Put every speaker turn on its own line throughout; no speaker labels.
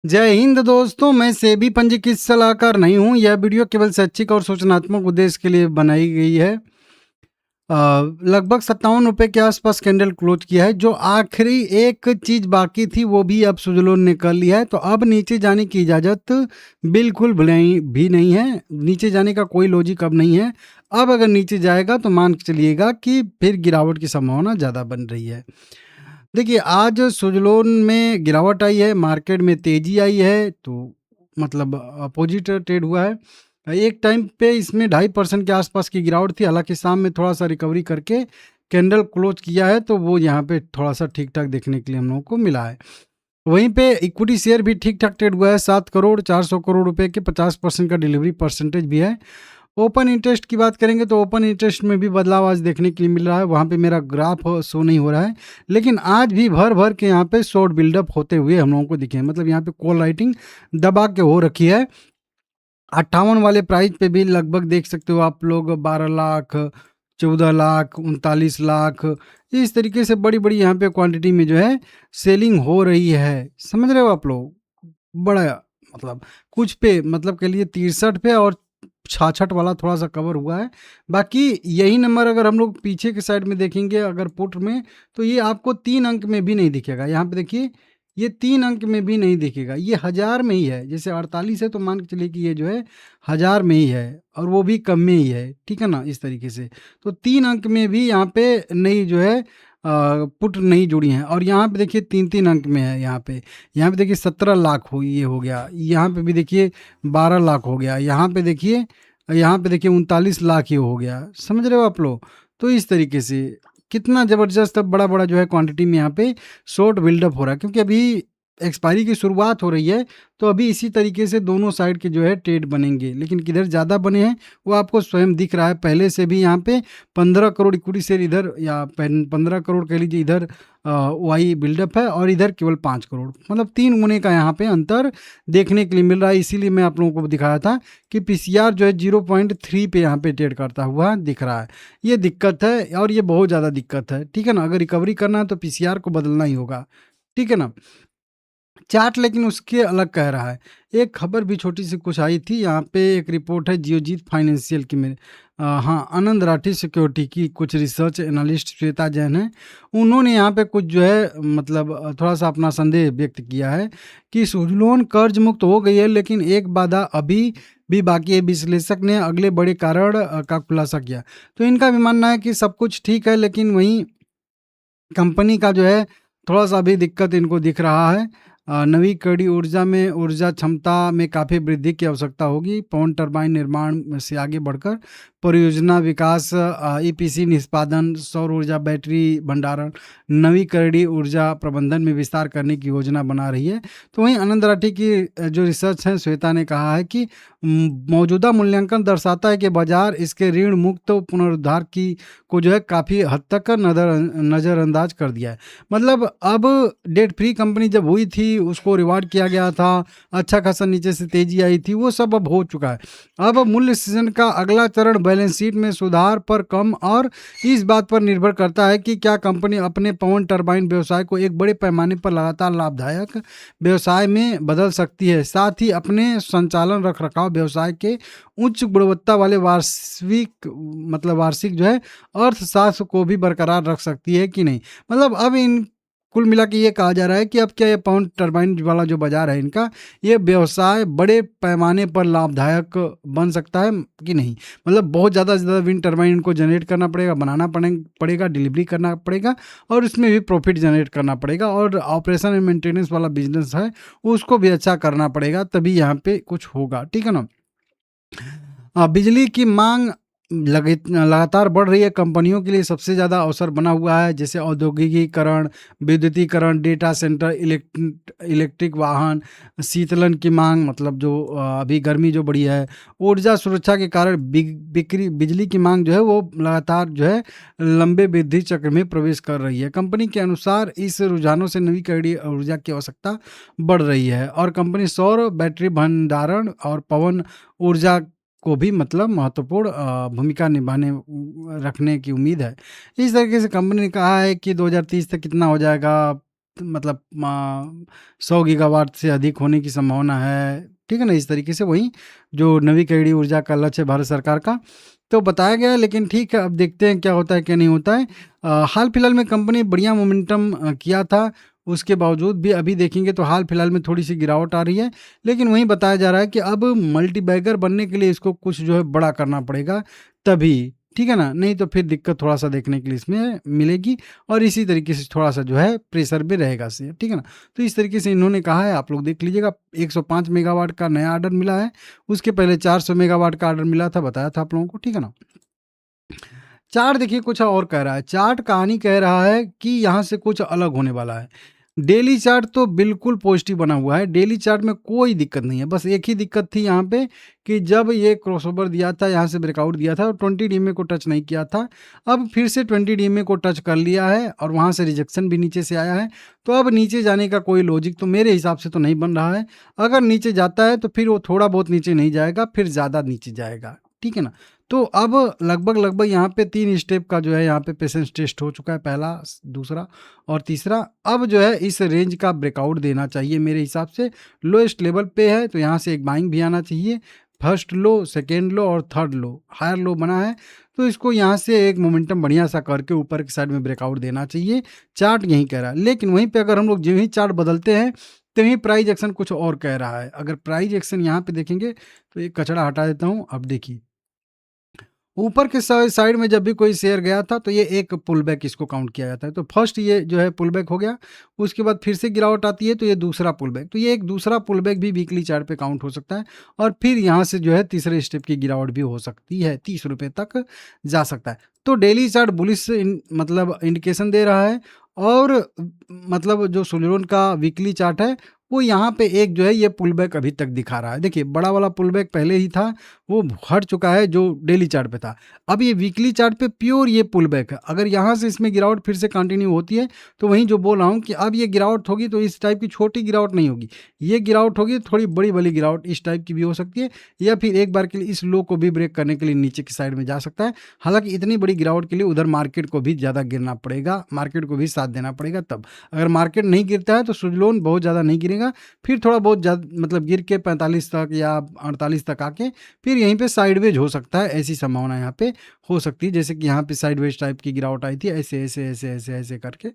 जय हिंद दोस्तों, मैं सेबी पंजीकृत सलाहकार नहीं हूँ। यह वीडियो केवल शैक्षिक और सूचनात्मक उद्देश्य के लिए बनाई गई है। लगभग ₹57 के आसपास कैंडल क्लोज किया है। जो आखिरी एक चीज़ बाकी थी वो भी अब सुजलोन ने कर लिया है, तो अब नीचे जाने की इजाज़त बिल्कुल भी नहीं है। नीचे जाने का कोई लॉजिक अब नहीं है। अब अगर नीचे जाएगा तो मान के चलिएगा कि फिर गिरावट की संभावना ज़्यादा बन रही है। देखिए, आज सुजलोन में गिरावट आई है, मार्केट में तेज़ी आई है, तो मतलब अपोज़िट ट्रेड हुआ है। एक टाइम पे इसमें 2.5% के आसपास की गिरावट थी, हालाँकि शाम में थोड़ा-सा रिकवरी करके कैंडल क्लोज़ किया है, तो वो यहाँ पे थोड़ा-सा ठीक-ठाक देखने के लिए हम लोगों को मिला है। वहीं पे इक्विटी शेयर भी ठीक-ठाक ट्रेड हुआ है, 7 करोड़ 400 करोड़ रुपए के 50% का डिलीवरी परसेंटेज भी है। ओपन इंटरेस्ट की बात करेंगे तो ओपन इंटरेस्ट में भी बदलाव आज देखने के लिए मिल रहा है। वहाँ पे मेरा ग्राफ शो नहीं हो रहा है, लेकिन आज भी भर-भर के यहाँ पे शॉर्ट बिल्डअप होते हुए हम लोगों को दिखे हैं। मतलब यहाँ पे कॉल राइटिंग दबा के हो रखी है। 58 वाले प्राइस पे भी लगभग देख सकते हो आप लोग 12 लाख, 14 लाख, 39 लाख, इस तरीके से बड़ी-बड़ी यहाँ पे क्वांटिटी में जो है सेलिंग हो रही है। समझ रहे हो आप लोग? बड़ा मतलब कुछ पे मतलब कह लीजिए 63 पे और 66 वाला थोड़ा-सा कवर हुआ है। बाकी यही नंबर अगर हम लोग पीछे के साइड में देखेंगे अगर पुट में, तो ये आपको 3 अंक में भी नहीं दिखेगा। यहाँ पे देखिए, ये 3 अंक में भी नहीं दिखेगा, ये हज़ार में ही है। जैसे 48 है तो मान के चलिए कि ये जो है हज़ार में ही है और वो भी कम में ही है, ठीक है ना? इस तरीके से। तो 3 अंक में भी यहाँ पे नहीं जो है पुट नहीं जुड़ी हैं और यहाँ पे देखिए 3-3 अंक में है यहाँ पे। यहाँ पे देखिए 17 लाख ये हो गया, यहाँ पे भी देखिए 12 लाख हो गया, यहाँ पे देखिए 39 लाख ये हो गया। समझ रहे हो आप लोग? तो इस तरीके से कितना ज़बरदस्त अब बड़ा-बड़ा जो है क्वांटिटी में यहाँ पे शॉर्ट बिल्डअप हो रहा है, क्योंकि अभी एक्सपायरी की शुरुआत हो रही है, तो अभी इसी तरीके से दोनों साइड के जो है ट्रेड बनेंगे। लेकिन किधर ज़्यादा बने हैं वो आपको स्वयं दिख रहा है। पहले से भी यहाँ पे 15 करोड़ इक्विटी शेयर इधर या 15 करोड़ कह लीजिए इधर वाई बिल्डअप है और इधर केवल 5 करोड़, मतलब 3 गुने का यहाँ पे अंतर देखने के लिए मिल रहा है। इसीलिए मैं आप लोगों को दिखाया था कि पीसीआर जो है 0.3 पे यहाँ पे ट्रेड करता हुआ दिख रहा है। ये दिक्कत है और ये बहुत ज़्यादा दिक्कत है, ठीक है ना? अगर रिकवरी करना है तो पीसीआर को बदलना ही होगा, ठीक है ना? चार्ट लेकिन उसके अलग कह रहा है। एक खबर भी छोटी-सी कुछ आई थी, यहाँ पे एक रिपोर्ट है जियोजीत फाइनेंशियल की में हाँ, आनंद राठी सिक्योरिटी की कुछ रिसर्च एनालिस्ट श्वेता जैन हैं। उन्होंने यहाँ पे कुछ जो है मतलब थोड़ा-सा अपना संदेह व्यक्त किया है कि सुजलोन कर्ज मुक्त हो गई है, लेकिन एक बाधा अभी भी बाकी है। विश्लेषक ने अगले बड़े कारण का खुलासा किया। तो इनका भी मानना है कि सब कुछ ठीक है, लेकिन वहीं कंपनी का जो है थोड़ा-सा अभी दिक्कत इनको दिख रहा है। नवीकरणीय ऊर्जा में ऊर्जा क्षमता में काफ़ी वृद्धि की आवश्यकता होगी। पवन टरबाइन निर्माण से आगे बढ़कर परियोजना विकास, ईपीसी निष्पादन, सौर ऊर्जा बैटरी भंडारण, नवीकरणीय ऊर्जा प्रबंधन में विस्तार करने की योजना बना रही है। तो वहीं आनंद राठी की जो रिसर्च है, श्वेता ने कहा है कि मौजूदा मूल्यांकन दर्शाता है कि बाज़ार इसके ऋण मुक्त पुनरुद्धार की को जो है काफ़ी हद तक नज़रअंदाज कर दिया है। मतलब अब डेट फ्री कंपनी जब हुई थी उसको रिवार्ड किया गया था, अच्छा खासा नीचे से तेज़ी आई थी, वो सब अब हो चुका है। अब मूल्य सृजन का अगला चरण बैलेंस शीट में सुधार पर कम और इस बात पर निर्भर करता है कि क्या कंपनी अपने पवन टरबाइन व्यवसाय को एक बड़े पैमाने पर लगातार लाभदायक व्यवसाय में बदल सकती है। साथ ही अपने संचालन रख-रखाव व्यवसाय के उच्च गुणवत्ता वाले वार्षिक जो है अर्थशास्त्र को भी बरकरार रख सकती है कि नहीं। मतलब अब इन कुल मिला के ये कहा जा रहा है कि अब क्या ये पवन टरबाइन वाला जो बाज़ार है इनका, ये व्यवसाय बड़े पैमाने पर लाभदायक बन सकता है कि नहीं। मतलब बहुत ज़्यादा से ज़्यादा विंड टरबाइन इनको जनरेट करना पड़ेगा, बनाना पड़ेगा, डिलीवरी करना पड़ेगा और इसमें भी प्रॉफिट जनरेट करना पड़ेगा और ऑपरेशन एंड मेंटेनेंस वाला बिज़नेस है, उसको भी अच्छा करना पड़ेगा, तभी यहाँ पे कुछ होगा, ठीक है ना? बिजली की मांग लगातार बढ़ रही है। कंपनियों के लिए सबसे ज़्यादा अवसर बना हुआ है, जैसे औद्योगिकीकरण, विद्युतीकरण, डेटा सेंटर, इलेक्ट्रिक वाहन, शीतलन की मांग, मतलब जो अभी गर्मी जो बढ़ी है, ऊर्जा सुरक्षा के कारण बिजली की मांग जो है वो लगातार जो है लंबे वृद्धि चक्र में प्रवेश कर रही है। कंपनी के अनुसार इस रुझानों से नवीकरणीय ऊर्जा की आवश्यकता बढ़ रही है और कंपनी सौर बैटरी भंडारण और पवन ऊर्जा को भी मतलब महत्वपूर्ण भूमिका निभाने रखने की उम्मीद है। इस तरीके से कंपनी ने कहा है कि 2030 तक कितना हो जाएगा, मतलब 100 गीगावाट से अधिक होने की संभावना है, ठीक है ना? इस तरीके से वही जो नवीकरणीय ऊर्जा का लक्ष्य है भारत सरकार का, तो बताया गया है। लेकिन ठीक है, अब देखते हैं क्या होता है, क्या नहीं होता है। हाल फिलहाल में कंपनी बढ़िया मोमेंटम किया था, उसके बावजूद भी अभी देखेंगे तो हाल फिलहाल में थोड़ी-सी गिरावट आ रही है। लेकिन वहीं बताया जा रहा है कि अब मल्टीबैगर बनने के लिए इसको कुछ जो है बड़ा करना पड़ेगा तभी, ठीक है ना? नहीं तो फिर दिक्कत थोड़ा-सा देखने के लिए इसमें मिलेगी और इसी तरीके से थोड़ा-सा जो है प्रेशर भी रहेगा शेयर, ठीक है ना? तो इस तरीके से इन्होंने कहा है, आप लोग देख लीजिएगा। 105 मेगावाट का नया ऑर्डर मिला है, उसके पहले 400 मेगावाट का ऑर्डर मिला था, बताया था आप लोगों को, ठीक है ना? चार्ट देखिए कुछ और कह रहा है, चार्ट कहानी कह रहा है कि यहाँ से कुछ अलग होने वाला है। डेली चार्ट तो बिल्कुल पॉजिटिव बना हुआ है, डेली चार्ट में कोई दिक्कत नहीं है। बस एक ही दिक्कत थी यहाँ पे कि जब ये क्रॉसओवर दिया था, यहाँ से ब्रेकआउट दिया था और 20 डीएमए को टच नहीं किया था। अब फिर से 20 डीएमए को टच कर लिया है और वहाँ से रिजेक्शन भी नीचे से आया है। तो अब नीचे जाने का कोई लॉजिक तो मेरे हिसाब से तो नहीं बन रहा है। अगर नीचे जाता है तो फिर वो थोड़ा बहुत नीचे नहीं जाएगा, फिर ज़्यादा नीचे जाएगा, ठीक है ना? तो अब लगभग यहाँ पे 3 स्टेप का जो है यहाँ पे पेशेंस टेस्ट हो चुका है, पहला, दूसरा और तीसरा। अब जो है इस रेंज का ब्रेकआउट देना चाहिए मेरे हिसाब से। लोएस्ट लेवल पे है तो यहाँ से एक बाइंग भी आना चाहिए। फर्स्ट लो, सेकेंड लो और थर्ड लो, हायर लो बना है, तो इसको यहाँ से एक मोमेंटम बढ़िया सा करके ऊपर की साइड में ब्रेकआउट देना चाहिए। चार्ट यही कह रहा है। लेकिन वहीं पे अगर हम लोग जो ही चार्ट बदलते हैं तो ही प्राइस एक्शन कुछ और कह रहा है। अगर प्राइस एक्शन यहाँ पे देखेंगे तो एक कचरा हटा देता हूँ। अब देखिए ऊपर के साइड में जब भी कोई शेयर गया था तो ये एक पुल बैक इसको काउंट किया जाता है। तो फर्स्ट ये जो है पुल बैक हो गया, उसके बाद फिर से गिरावट आती है तो ये दूसरा पुल बैक, तो ये एक दूसरा पुल बैक भी वीकली चार्ट पे काउंट हो सकता है और फिर यहाँ से जो है तीसरे स्टेप की गिरावट भी हो सकती है, 30 रुपये तक जा सकता है। तो डेली चार्ट बुलिश मतलब इंडिकेशन दे रहा है और मतलब जो सुलेरोन का वीकली चार्ट है वो यहाँ पे एक जो है ये पुल बैक अभी तक दिखा रहा है। देखिए बड़ा वाला पुल बैक पहले ही था, वो हट चुका है जो डेली चार्ट पे था। अब ये वीकली चार्ट पे प्योर ये पुल बैक है। अगर यहाँ से इसमें गिरावट फिर से कंटिन्यू होती है तो वहीं जो बोल रहा हूँ कि अब ये गिरावट होगी तो इस टाइप की छोटी गिरावट नहीं होगी, ये गिरावट होगी थोड़ी बड़ी वाली गिरावट इस टाइप की भी हो सकती है, या फिर एक बार के लिए इस लो को भी ब्रेक करने के लिए नीचे की साइड में जा सकता है। हालांकि इतनी बड़ी गिरावट के लिए उधर मार्केट को भी ज़्यादा गिरना पड़ेगा, मार्केट को भी साथ देना पड़ेगा तब। अगर मार्केट नहीं गिरता है तो सुजलोन बहुत ज़्यादा नहीं गिरेगा, फिर थोड़ा बहुत ज़्यादा मतलब गिर के 45 तक या 48 तक आके फिर यहीं पे साइडवेज हो सकता है, ऐसी संभावना यहाँ पे हो सकती है। जैसे कि यहाँ पे साइडवेज टाइप की गिरावट आई थी, ऐसे ऐसे ऐसे ऐसे ऐसे करके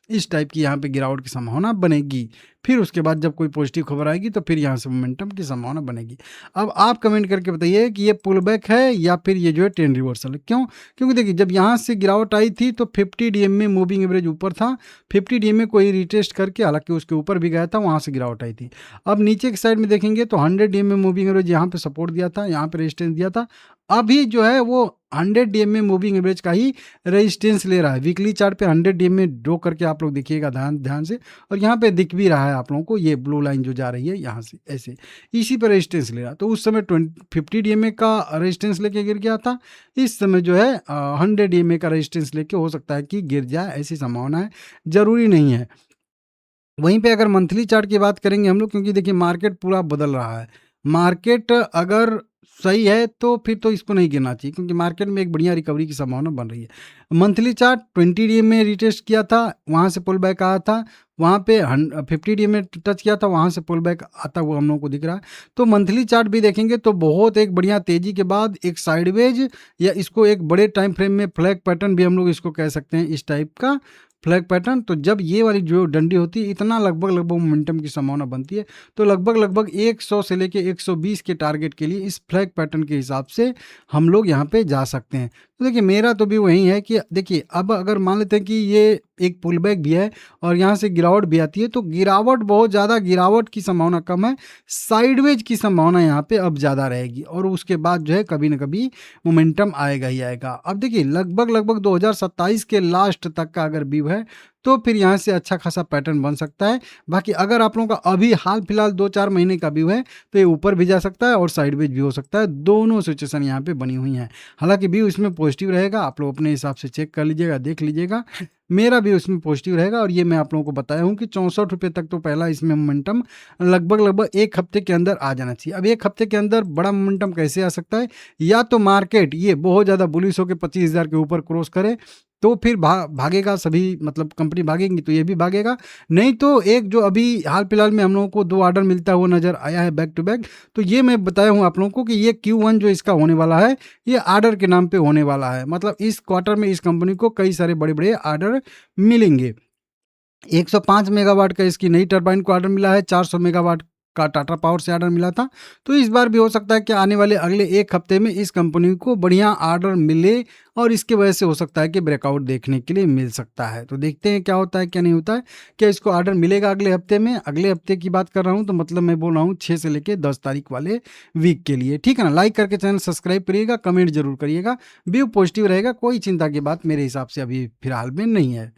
इस टाइप की यहाँ पे गिरावट की संभावना बनेगी। फिर उसके बाद जब कोई पॉजिटिव खबर आएगी तो फिर यहाँ से मोमेंटम की संभावना बनेगी। अब आप कमेंट करके बताइए कि ये पुल बैक है या फिर ये जो है ट्रेंड रिवर्सल है। क्यों? क्योंकि देखिए जब यहाँ से गिरावट आई थी तो 50 डीएम में मूविंग एवरेज ऊपर था, 50 डीएम में कोई रिटेस्ट करके हालांकि उसके ऊपर भी गया था, वहाँ से गिरावट आई थी। अब नीचे की साइड में देखेंगे तो 100 डीएम में मूविंग एवरेज यहाँ पे सपोर्ट दिया था, यहाँ पे रेजिस्टेंस दिया था। अभी जो है वो 100 डीएम में मूविंग एवरेज का ही रेजिस्टेंस ले रहा है। वीकली चार्ट पे 100 डीएम में ड्रॉ करके आप लोग देखिएगा ध्यान ध्यान से, और यहाँ पे दिख भी रहा है आप लोगों को, ये ब्लू लाइन जो जा रही है यहाँ से ऐसे इसी पर रेजिस्टेंस ले रहा। तो उस समय 50 डीएमए का रेजिस्टेंस लेके गिर गया था, इस समय जो है 100 डीएमए का रेजिस्टेंस लेके हो सकता है कि गिर जाए, ऐसी संभावना है, जरूरी नहीं है। वहीं पे अगर मंथली चार्ट की बात करेंगे हम लोग, क्योंकि देखिए मार्केट पूरा बदल रहा है, मार्केट अगर सही है तो फिर तो इसको नहीं गिरना चाहिए, क्योंकि मार्केट में एक बढ़िया रिकवरी की संभावना बन रही है। मंथली चार्ट 20 डीएम में रिटेस्ट किया था, वहाँ से पुल बैक आया था, वहाँ पे 50 डीएम में टच किया था, वहाँ से पुल बैक आता हुआ हम लोगों को दिख रहा है। तो मंथली चार्ट भी देखेंगे तो बहुत एक बढ़िया तेजी के बाद एक साइडवेज, या इसको एक बड़े टाइम फ्रेम में फ्लैग पैटर्न भी हम लोग इसको कह सकते हैं, इस टाइप का फ्लैग पैटर्न। तो जब ये वाली जो डंडी होती है इतना लगभग मोमेंटम की संभावना बनती है, तो लगभग 100 से लेके 120 के टारगेट के लिए इस फ्लैग पैटर्न के हिसाब से हम लोग यहाँ पे जा सकते हैं। तो देखिए मेरा तो भी वही है कि देखिए अब अगर मान लेते हैं कि ये एक पुल बैक भी है और यहाँ से गिरावट भी आती है, तो गिरावट बहुत ज़्यादा, गिरावट की संभावना कम है, साइडवेज की संभावना यहाँ पे अब ज़्यादा रहेगी, और उसके बाद जो है कभी ना कभी मोमेंटम आएगा ही आएगा। अब देखिए लगभग 2027 के लास्ट तक का अगर व्यू है तो फिर यहाँ से अच्छा खासा पैटर्न बन सकता है। बाकी अगर आप लोगों का अभी हाल फिलहाल 2-4 महीने का व्यू है तो ये ऊपर भी जा सकता है और साइडवेज भी हो सकता है, दोनों सिचुएशन यहाँ पे बनी हुई हैं। हालांकि व्यू इसमें पॉजिटिव रहेगा, आप लोग अपने हिसाब से चेक कर लीजिएगा, देख लीजिएगा, मेरा भी उसमें पॉजिटिव रहेगा। और ये मैं आप लोगों को बताया हूँ कि 64 रुपये तक तो पहला इसमें मोमेंटम लगभग एक हफ्ते के अंदर आ जाना चाहिए। अब एक हफ्ते के अंदर बड़ा मोमेंटम कैसे आ सकता है? या तो मार्केट ये बहुत ज़्यादा बुलिश होकर 25,000 के ऊपर क्रॉस करे तो फिर भागेगा, सभी मतलब कंपनी भागेंगी तो ये भी भागेगा। नहीं तो एक जो अभी हाल फिलहाल में हम लोगों को 2 ऑर्डर मिलता हुआ नज़र आया है बैक टू बैक, तो ये मैं बताया हूँ आप लोगों को कि ये Q1 जो इसका होने वाला है, ये ऑर्डर के नाम पे होने वाला है। मतलब इस क्वार्टर में इस कंपनी को कई सारे बड़े-बड़े ऑर्डर मिलेंगे। 105 मेगावाट का इसकी नई टरबाइन को ऑर्डर मिला है, 400 मेगावाट का टाटा पावर से ऑर्डर मिला था। तो इस बार भी हो सकता है कि आने वाले अगले 1 हफ्ते में इस कंपनी को बढ़िया ऑर्डर मिले और इसकी वजह से हो सकता है कि ब्रेकआउट देखने के लिए मिल सकता है। तो देखते हैं क्या होता है, क्या नहीं होता है। क्या इसको ऑर्डर मिलेगा अगले हफ्ते में? अगले हफ्ते की बात कर रहा हूँ तो मतलब मैं बोल रहा हूँ 6 से लेके 10 तारीख वाले वीक के लिए, ठीक है ना? लाइक करके चैनल सब्सक्राइब करिएगा, कमेंट जरूर करिएगा। व्यू पॉजिटिव रहेगा, कोई चिंता की बात मेरे हिसाब से अभी फिलहाल में नहीं है।